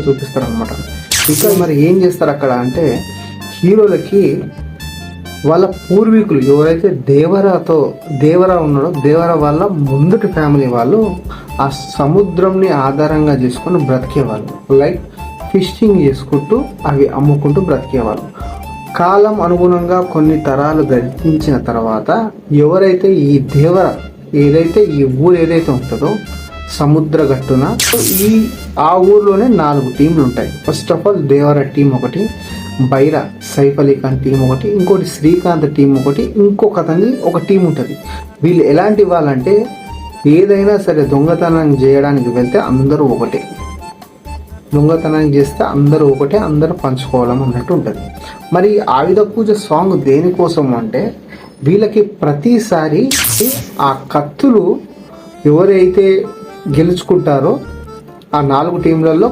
చూపిస్తారు అనమాట. ఇక్కడ మరి ఏం చేస్తారు అక్కడ అంటే హీరోలకి వాళ్ళ పూర్వీకులు ఎవరైతే దేవరా ఉన్నాడో దేవరా వాళ్ళ ముందుటి ఫ్యామిలీ వాళ్ళు ఆ సముద్రంని ఆధారంగా చేసుకొని బ్రతికేవాళ్ళు. లైక్ ఫిషింగ్ చేసుకుంటూ అవి అమ్ముకుంటూ బ్రతికేవాళ్ళు. కాలం అనుగుణంగా కొన్ని తరాలు గడిచిన తర్వాత ఎవరైతే ఈ ఏదైతే ఈ ఊరు ఏదైతే ఉంటుందో సముద్ర గట్టున ఆ ఊర్లోనే 4 టీంలు ఉంటాయి. First of all Devara team ఒకటి, బైరా సైఫ్ అలీ ఖాన్ టీం ఒకటి, ఇంకోటి శ్రీకాంత్ టీం ఒకటి, ఇంకొక అతనికి ఒక టీం ఉంటుంది. వీళ్ళు ఎలాంటి వాళ్ళంటే ఏదైనా సరే దొంగతనం చేయడానికి వెళ్తే అందరూ ఒకటే, దొంగతనం చేస్తే అందరూ ఒకటే, అందరూ పంచుకోవడం అన్నట్టు ఉంటుంది. మరి ఆయుధ పూజ సాంగ్ దేనికోసం అంటే వీళ్ళకి ప్రతిసారి ఆ కత్తులు ఎవరైతే గెలుచుకుంటారో ఆ 4 టీంలలో